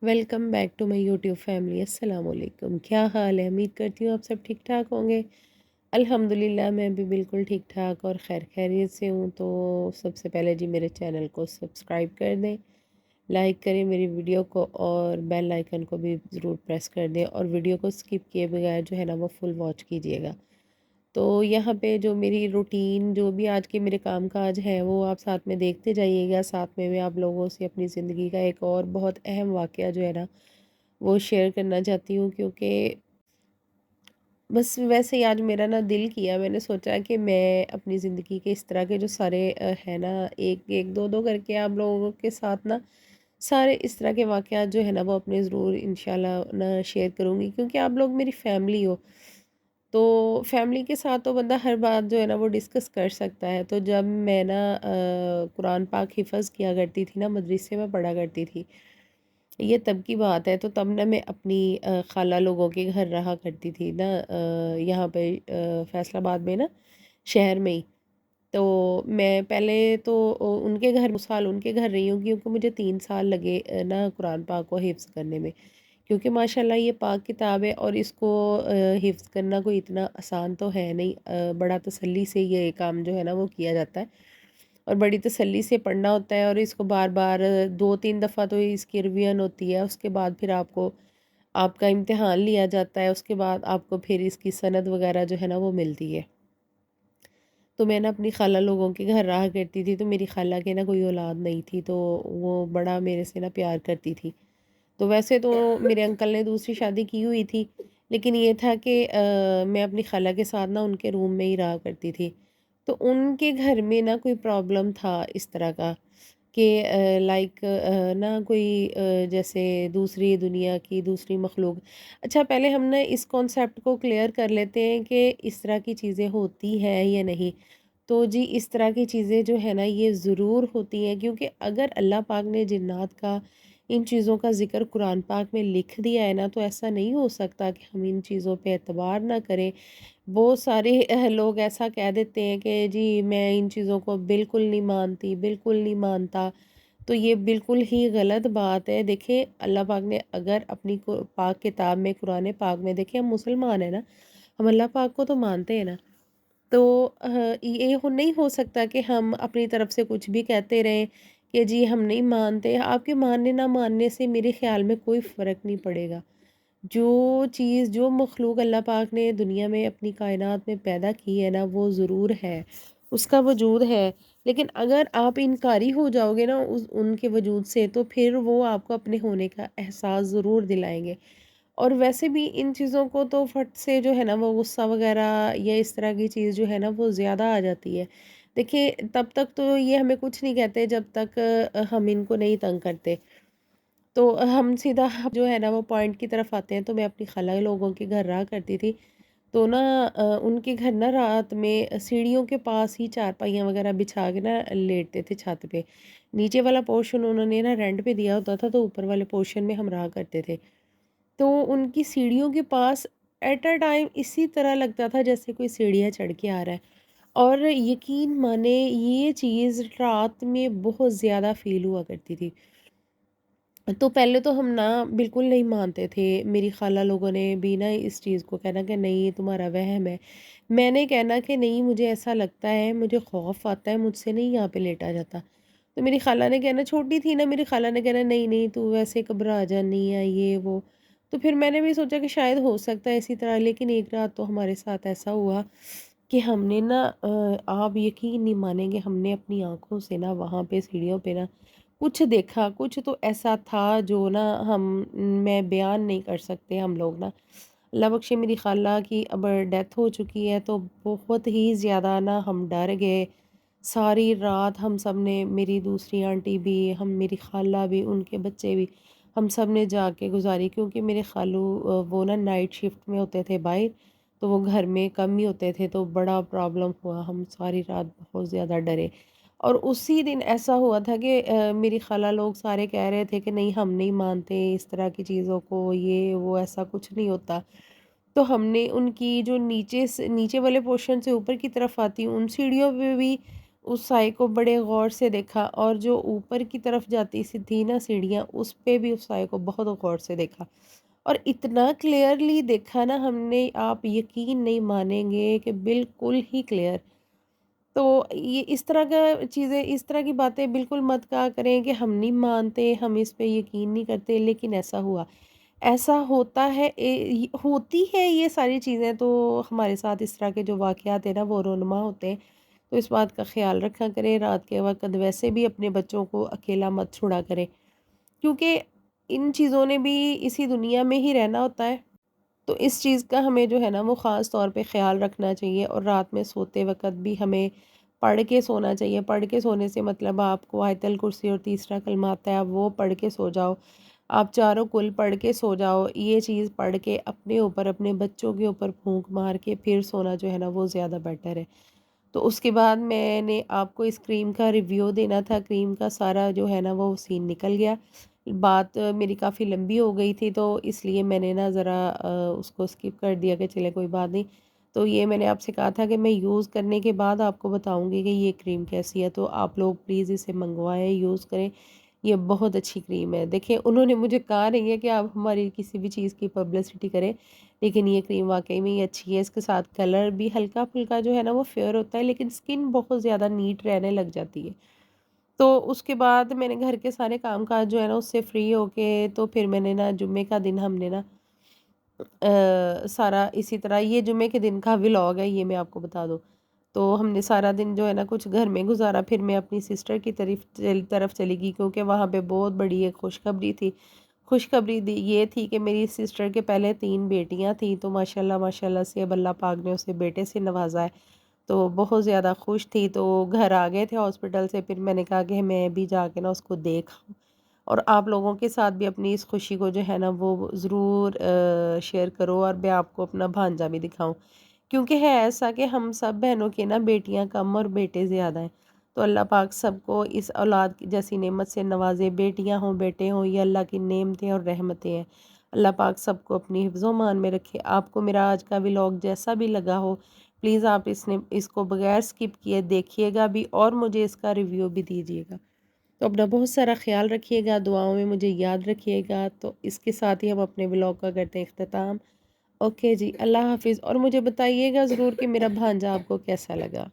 Welcome back to my YouTube family. अस्सलाम वालेकुम। क्या हाल है? उम्मीद करती हूँ आप सब ठीक ठाक होंगे। अल्हम्दुलिल्लाह मैं भी बिल्कुल ठीक ठाक और खैर खैरियत से हूँ। तो सबसे पहले जी मेरे चैनल को सब्सक्राइब कर दें, लाइक करें मेरी वीडियो को और बेल आइकन को भी ज़रूर प्रेस कर दें और वीडियो को स्किप किए बगैर जो है ना वो फुल वॉच कीजिएगा। तो यहाँ पे जो मेरी रूटीन जो भी आज के मेरे काम काज हैं वो आप साथ में देखते जाइएगा। साथ में मैं आप लोगों से अपनी ज़िंदगी का एक और बहुत अहम वाक़या जो है ना वो शेयर करना चाहती हूँ, क्योंकि बस वैसे ही आज मेरा ना दिल किया, मैंने सोचा कि मैं अपनी ज़िंदगी के इस तरह के जो सारे है ना एक एक दो दो करके आप लोगों के साथ ना सारे इस तरह के वाक़यात जो है ना वो अपने ज़रूर इंशाल्लाह ना शेयर करूँगी, क्योंकि आप लोग मेरी फैमिली हो। तो फैमिली के साथ तो बंदा हर बात जो है ना वो डिस्कस कर सकता है। तो जब मैं ना कुरान पाक हिफ़्ज़ किया करती थी ना, मदरसे में पढ़ा करती थी, ये तब की बात है। तो तब ना मैं अपनी खाला लोगों के घर रहा करती थी ना, यहाँ पे फैसलाबाद में ना, शहर में ही। तो मैं पहले तो उनके घर साल उनके घर रही हूँ, क्योंकि मुझे 3 साल लगे ना कुरान पाक को हिफ्ज़ करने में। क्योंकि माशाल्लाह ये पाक किताब है और इसको हिफ्ज़ करना कोई इतना आसान तो है नहीं। बड़ा तसल्ली से ये काम जो है ना वो किया जाता है और बड़ी तसल्ली से पढ़ना होता है, और इसको बार-बार 2-3 दफ़ा तो इसकी रिवीजन होती है। उसके बाद फिर आपको आपका इम्तिहान लिया जाता है, उसके बाद आपको फिर इसकी सनद वग़ैरह जो है ना वो मिलती है। तो मैं ना अपनी खाला लोगों के घर रहा करती थी, तो मेरी खाला के ना कोई औलाद नहीं थी, तो वो बड़ा मेरे से ना प्यार करती थी। तो वैसे तो मेरे अंकल ने दूसरी शादी की हुई थी, लेकिन ये था कि मैं अपनी खाला के साथ ना उनके रूम में ही रहा करती थी। तो उनके घर में ना कोई प्रॉब्लम था इस तरह का कि लाइक ना कोई जैसे दूसरी दुनिया की दूसरी मखलूक। अच्छा, पहले हम ना इस कॉन्सेप्ट को क्लियर कर लेते हैं कि इस तरह की चीज़ें होती हैं या नहीं। तो जी इस तरह की चीज़ें जो है ना ये ज़रूर होती हैं, क्योंकि अगर अल्लाह पाक ने जिन्नात का इन चीज़ों का ज़िक्र कुरान पाक में लिख दिया है ना, तो ऐसा नहीं हो सकता कि हम इन चीज़ों पे एतबार ना करें। बहुत सारे लोग ऐसा कह देते हैं कि जी मैं इन चीज़ों को बिल्कुल नहीं मानती, बिल्कुल नहीं मानता। तो ये बिल्कुल ही गलत बात है। देखिए अल्लाह पाक ने अगर अपनी पाक किताब में कुरान पाक में, देखिए हम मुसलमान हैं ना, हम अल्लाह पाक को तो मानते हैं ना। तो ये नहीं हो सकता कि हम अपनी तरफ से कुछ भी कहते रहें कि जी हम नहीं मानते। आपके मानने ना मानने से मेरे ख़्याल में कोई फ़र्क नहीं पड़ेगा। जो चीज़ जो मख़लूक़ अल्लाह पाक ने दुनिया में अपनी कायनात में पैदा की है ना वो ज़रूर है, उसका वजूद है। लेकिन अगर आप इनकारी हो जाओगे ना उस उनके वजूद से, तो फिर वो आपको अपने होने का एहसास ज़रूर दिलाएँगे। और वैसे भी इन चीज़ों को तो फट से जो है ना वो गुस्सा वग़ैरह या इस तरह की चीज़ जो है ना वो ज़्यादा आ जाती है। देखिए तब तक तो ये हमें कुछ नहीं कहते जब तक हम इनको नहीं तंग करते। तो हम सीधा जो है ना वो पॉइंट की तरफ आते हैं। तो मैं अपनी खाला लोगों के घर रहा करती थी। तो ना उनके घर ना रात में सीढ़ियों के पास ही चारपाइयाँ वग़ैरह बिछा के ना लेटते थे छत पे। नीचे वाला पोर्शन उन्होंने ना रेंट पे दिया होता था, तो ऊपर वाले पोर्शन में हम रहा करते थे। तो उनकी सीढ़ियों के पास एट अ टाइम इसी तरह लगता था जैसे कोई सीढ़ियाँ चढ़ के आ रहा है। और यकीन माने ये चीज़ रात में बहुत ज़्यादा फ़ील हुआ करती थी। तो पहले तो हम ना बिल्कुल नहीं मानते थे। मेरी खाला लोगों ने भी ना इस चीज़ को कहना कि नहीं ये तुम्हारा वहम है। मैंने कहना कि नहीं मुझे ऐसा लगता है, मुझे खौफ़ आता है, मुझसे नहीं यहाँ पे लेटा जाता। तो मेरी खाला ने कहना, छोटी थी ना मेरी खाला ने कहना नहीं, नहीं तू वैसे घबरा जानी है ये वो। तो फिर मैंने भी सोचा कि शायद हो सकता है इसी तरह। लेकिन एक रात तो हमारे साथ ऐसा हुआ कि हमने ना आप यकीन नहीं मानेंगे, हमने अपनी आँखों से ना वहाँ पे सीढ़ियों पे ना कुछ देखा, कुछ तो ऐसा था जो ना हम मैं बयान नहीं कर सकते। हम लोग ना अल्लाह बख्शे मेरी खाला की अब डेथ हो चुकी है, तो बहुत ही ज़्यादा ना हम डर गए। सारी रात हम सब ने, मेरी दूसरी आंटी भी, हम मेरी खाला भी, उनके बच्चे भी, हम सब ने जाग के गुज़ारी, क्योंकि मेरे खालू वो ना नाइट शिफ्ट में होते थे बाहर, तो वो घर में कम ही होते थे, तो बड़ा प्रॉब्लम हुआ। हम सारी रात बहुत ज़्यादा डरे। और उसी दिन ऐसा हुआ था कि मेरी खाला लोग सारे कह रहे थे कि नहीं हम नहीं मानते इस तरह की चीज़ों को, ये वो ऐसा कुछ नहीं होता। तो हमने उनकी जो नीचे वाले पोर्शन से ऊपर की तरफ आती उन सीढ़ियों पे भी उस साए को बड़े गौर से देखा और जो ऊपर की तरफ जाती सी थी ना सीढ़ियाँ, उस पे भी उस साए को बहुत गौर से देखा और इतना क्लियरली देखा ना हमने, आप यकीन नहीं मानेंगे कि बिल्कुल ही क्लियर। तो ये इस तरह का चीज़ें, इस तरह की बातें बिल्कुल मत कहा करें कि हम नहीं मानते, हम इस पे यकीन नहीं करते, लेकिन ऐसा हुआ। ऐसा होता है, होती है ये सारी चीज़ें, तो हमारे साथ इस तरह के जो वाक़यात हैं ना वो रोनुमा होते हैं। तो इस बात का ख़्याल रखा करें, रात के वक़्त वैसे भी अपने बच्चों को अकेला मत छोड़ा करें, क्योंकि इन चीज़ों ने भी इसी दुनिया में ही रहना होता है। तो इस चीज़ का हमें जो है ना वो ख़ास तौर पे ख़्याल रखना चाहिए और रात में सोते वक़्त भी हमें पढ़ के सोना चाहिए। पढ़ के सोने से मतलब आपको आयतल कुर्सी और तीसरा कलमा आता है, आप वो पढ़ के सो जाओ। आप चारों कुल पढ़ के सो जाओ। ये चीज़ पढ़ के अपने ऊपर, अपने बच्चों के ऊपर फूँक मार के फिर सोना जो है ना वो ज़्यादा बेटर है। तो उसके बाद मैंने आपको इस क्रीम का रिव्यू देना था, क्रीम का सारा जो है ना वो सीन निकल गया। बात मेरी काफ़ी लंबी हो गई थी, तो इसलिए मैंने ना ज़रा उसको स्किप कर दिया कि चले कोई बात नहीं। तो ये मैंने आपसे कहा था कि मैं यूज़ करने के बाद आपको बताऊँगी कि ये क्रीम कैसी है, तो आप लोग प्लीज़ इसे मँगवाएँ, यूज़ करें। ये बहुत अच्छी क्रीम है। देखिए, उन्होंने मुझे कहा नहीं है कि आप हमारी किसी भी चीज़ की पब्लिसिटी करें, लेकिन ये क्रीम वाक़ई में ही अच्छी है। इसके साथ कलर भी हल्का-फुल्का जो है ना वो फेयर होता है, लेकिन स्किन बहुत ज़्यादा नीट रहने लग जाती है। तो उसके बाद मैंने घर के सारे काम-काज जो है ना उससे फ्री होके, तो फिर मैंने ना जुम्मे का दिन हमने ना सारा इसी तरह, ये जुम्मे के दिन का व्लॉग है, ये मैं आपको बता दूँ। तो हमने सारा दिन जो है ना कुछ घर में गुज़ारा, फिर मैं अपनी सिस्टर की तरफ चली गई, क्योंकि वहाँ पे बहुत बड़ी एक खुशखबरी थी। खुशखबरी ये थी कि मेरी सिस्टर के पहले 3 बेटियाँ थीं, तो माशाल्लाह माशाल्लाह से अब अल्लाह पाक ने उसे बेटे से नवाज़ा है। तो बहुत ज़्यादा खुश थी, तो घर आ गए थे हॉस्पिटल से, फिर मैंने कहा कि मैं भी जाके ना उसको देख आऊँ और आप लोगों के साथ भी अपनी इस खुशी को जो है ना वो ज़रूर शेयर करो और मैं आपको अपना भांजा भी दिखाऊँ। क्योंकि है ऐसा कि हम सब बहनों की ना बेटियां कम और बेटे ज़्यादा हैं। तो अल्लाह पाक सबको इस औलाद की जैसी नेमत से नवाज़े, बेटियां हों बेटे हों, ये अल्लाह की नेमतें और रहमतें हैं। अल्लाह पाक सबको अपनी हिफ्ज़ मान में रखे। आपको मेरा आज का व्लॉग जैसा भी लगा हो, प्लीज़ आप इसको बगैर स्किप किए देखिएगा भी और मुझे इसका रिव्यू भी दीजिएगा। तो अपना बहुत सारा ख़्याल रखिएगा, दुआओं में मुझे याद रखिएगा। तो इसके साथ ही हम अपने व्लॉग का करते हैं इख्तिताम। ओके जी, अल्लाह हाफ़िज़ और मुझे बताइएगा ज़रूर कि मेरा भांजा आपको कैसा लगा।